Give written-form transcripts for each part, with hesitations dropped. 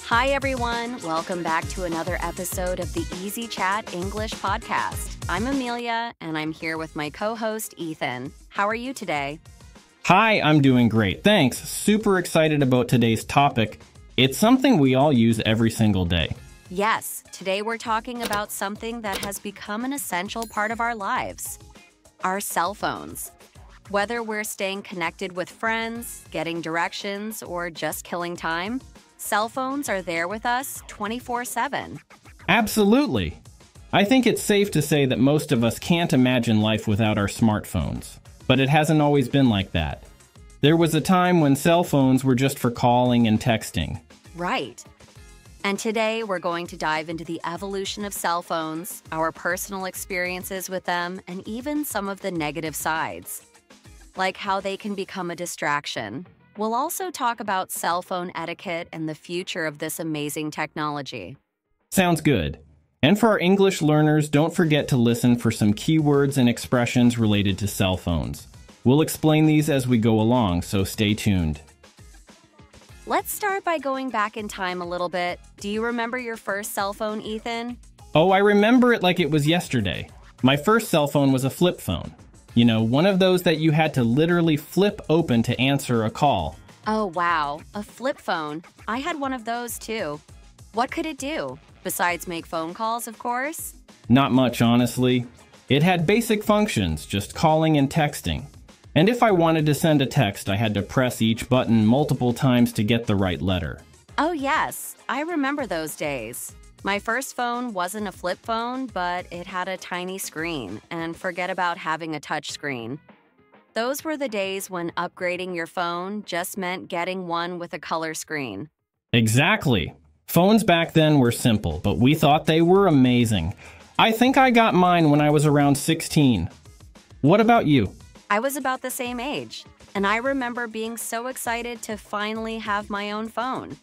Hi, everyone. Welcome back to another episode of the Easy Chat English podcast. I'm Amelia, and I'm here with my co-host, Ethan. How are you today? Hi, I'm doing great. Thanks. Super excited about today's topic. It's something we all use every single day. Yes, today we're talking about something that has become an essential part of our lives, our cell phones. Whether we're staying connected with friends, getting directions, or just killing time, cell phones are there with us 24/7. Absolutely. I think it's safe to say that most of us can't imagine life without our smartphones. But it hasn't always been like that. There was a time when cell phones were just for calling and texting. Right. And today we're going to dive into the evolution of cell phones, our personal experiences with them, and even some of the negative sides, like how they can become a distraction. We'll also talk about cell phone etiquette and the future of this amazing technology. Sounds good. And for our English learners, don't forget to listen for some keywords and expressions related to cell phones. We'll explain these as we go along, so stay tuned. Let's start by going back in time a little bit. Do you remember your first cell phone, Ethan? Oh, I remember it like it was yesterday. My first cell phone was a flip phone. You know, one of those that you had to literally flip open to answer a call. Oh, wow. A flip phone. I had one of those, too. What could it do? Besides make phone calls, of course? Not much, honestly. It had basic functions, just calling and texting. And if I wanted to send a text, I had to press each button multiple times to get the right letter. Oh, yes. I remember those days. My first phone wasn't a flip phone, but it had a tiny screen, and forget about having a touch screen. Those were the days when upgrading your phone just meant getting one with a color screen. Exactly. Phones back then were simple, but we thought they were amazing. I think I got mine when I was around 16. What about you? I was about the same age, and I remember being so excited to finally have my own phone.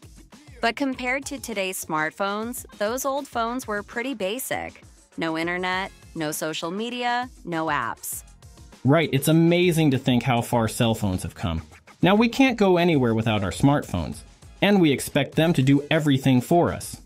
But compared to today's smartphones, those old phones were pretty basic. No internet, no social media, no apps. Right, it's amazing to think how far cell phones have come. Now we can't go anywhere without our smartphones, and we expect them to do everything for us.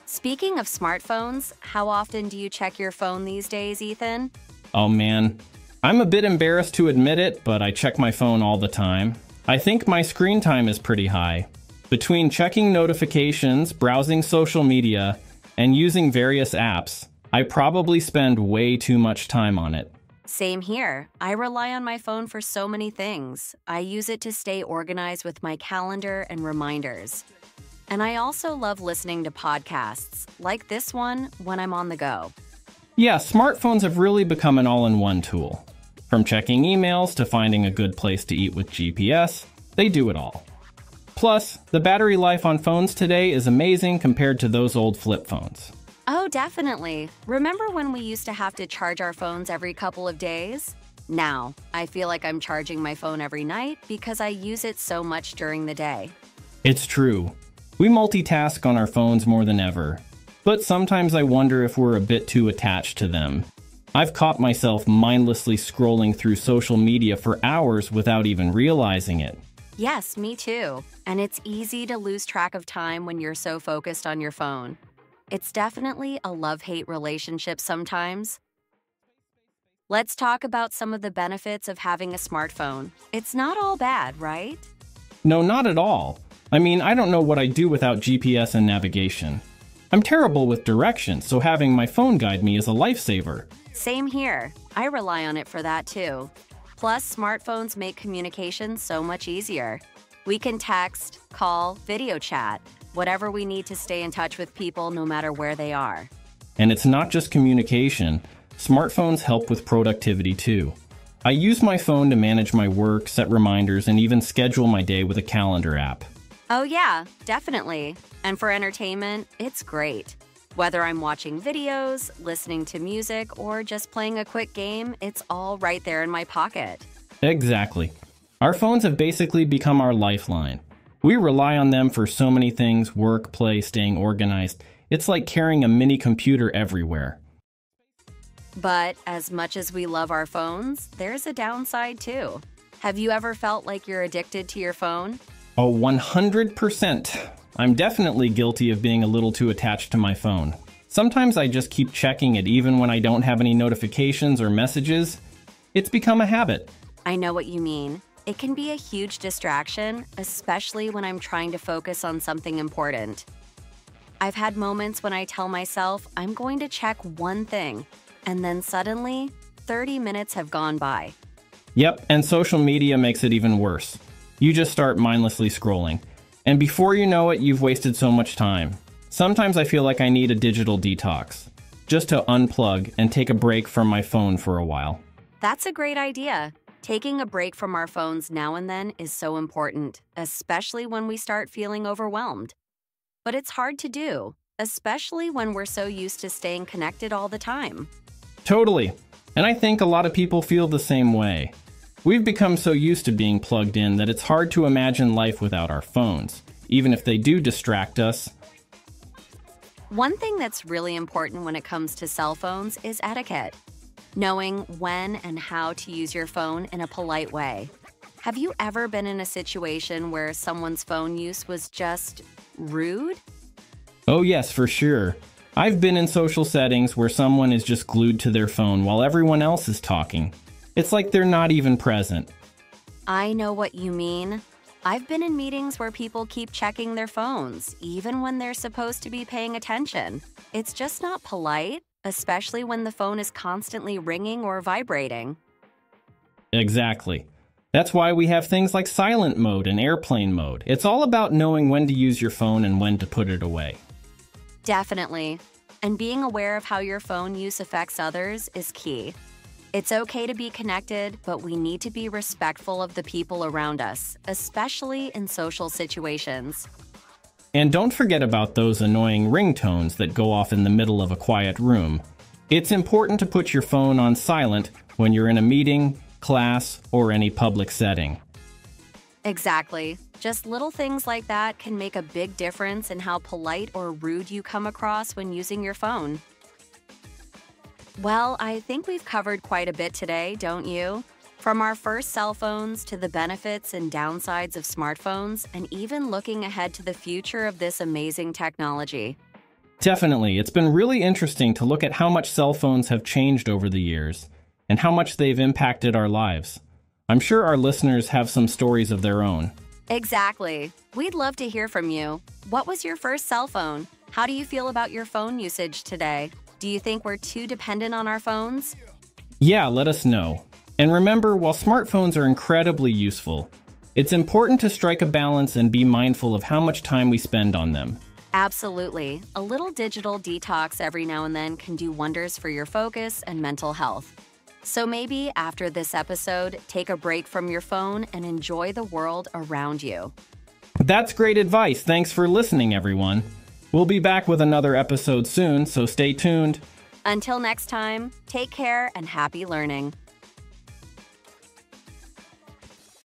Speaking of smartphones, how often do you check your phone these days, Ethan? Oh man, I'm a bit embarrassed to admit it, but I check my phone all the time. I think my screen time is pretty high. Between checking notifications, browsing social media, and using various apps, I probably spend way too much time on it. Same here. I rely on my phone for so many things. I use it to stay organized with my calendar and reminders. And I also love listening to podcasts, like this one, when I'm on the go. Yeah, smartphones have really become an all-in-one tool. From checking emails to finding a good place to eat with GPS, they do it all. Plus, the battery life on phones today is amazing compared to those old flip phones. Oh, definitely. Remember when we used to have to charge our phones every couple of days? Now, I feel like I'm charging my phone every night because I use it so much during the day. It's true. We multitask on our phones more than ever. But sometimes I wonder if we're a bit too attached to them. I've caught myself mindlessly scrolling through social media for hours without even realizing it. Yes, me too. And it's easy to lose track of time when you're so focused on your phone. It's definitely a love-hate relationship sometimes. Let's talk about some of the benefits of having a smartphone. It's not all bad, right? No, not at all. I mean, I don't know what I'd do without GPS and navigation. I'm terrible with directions, so having my phone guide me is a lifesaver. Same here. I rely on it for that too. Plus, smartphones make communication so much easier. We can text, call, video chat, whatever we need to stay in touch with people no matter where they are. And it's not just communication. Smartphones help with productivity too. I use my phone to manage my work, set reminders, and even schedule my day with a calendar app. Oh yeah, definitely. And for entertainment, it's great. Whether I'm watching videos, listening to music, or just playing a quick game, it's all right there in my pocket. Exactly. Our phones have basically become our lifeline. We rely on them for so many things: work, play, staying organized. It's like carrying a mini computer everywhere. But as much as we love our phones, there's a downside too. Have you ever felt like you're addicted to your phone? Oh, 100%. I'm definitely guilty of being a little too attached to my phone. Sometimes I just keep checking it even when I don't have any notifications or messages. It's become a habit. I know what you mean. It can be a huge distraction, especially when I'm trying to focus on something important. I've had moments when I tell myself I'm going to check one thing, and then suddenly, 30 minutes have gone by. Yep, and social media makes it even worse. You just start mindlessly scrolling, and before you know it, you've wasted so much time. Sometimes I feel like I need a digital detox, just to unplug and take a break from my phone for a while. That's a great idea. Taking a break from our phones now and then is so important, especially when we start feeling overwhelmed. But it's hard to do, especially when we're so used to staying connected all the time. Totally. And I think a lot of people feel the same way. We've become so used to being plugged in that it's hard to imagine life without our phones, even if they do distract us. One thing that's really important when it comes to cell phones is etiquette. Knowing when and how to use your phone in a polite way. Have you ever been in a situation where someone's phone use was just rude? Oh yes, for sure. I've been in social settings where someone is just glued to their phone while everyone else is talking. It's like they're not even present. I know what you mean. I've been in meetings where people keep checking their phones, even when they're supposed to be paying attention. It's just not polite, especially when the phone is constantly ringing or vibrating. Exactly. That's why we have things like silent mode and airplane mode. It's all about knowing when to use your phone and when to put it away. Definitely. And being aware of how your phone use affects others is key. It's okay to be connected, but we need to be respectful of the people around us, especially in social situations. And don't forget about those annoying ringtones that go off in the middle of a quiet room. It's important to put your phone on silent when you're in a meeting, class, or any public setting. Exactly. Just little things like that can make a big difference in how polite or rude you come across when using your phone. Well, I think we've covered quite a bit today, don't you? From our first cell phones to the benefits and downsides of smartphones, and even looking ahead to the future of this amazing technology. Definitely. It's been really interesting to look at how much cell phones have changed over the years, and how much they've impacted our lives. I'm sure our listeners have some stories of their own. Exactly. We'd love to hear from you. What was your first cell phone? How do you feel about your phone usage today? Do you think we're too dependent on our phones? Yeah, let us know. And remember, while smartphones are incredibly useful, it's important to strike a balance and be mindful of how much time we spend on them. Absolutely. A little digital detox every now and then can do wonders for your focus and mental health. So maybe after this episode, take a break from your phone and enjoy the world around you. That's great advice. Thanks for listening, everyone. We'll be back with another episode soon, so stay tuned. Until next time, take care and happy learning.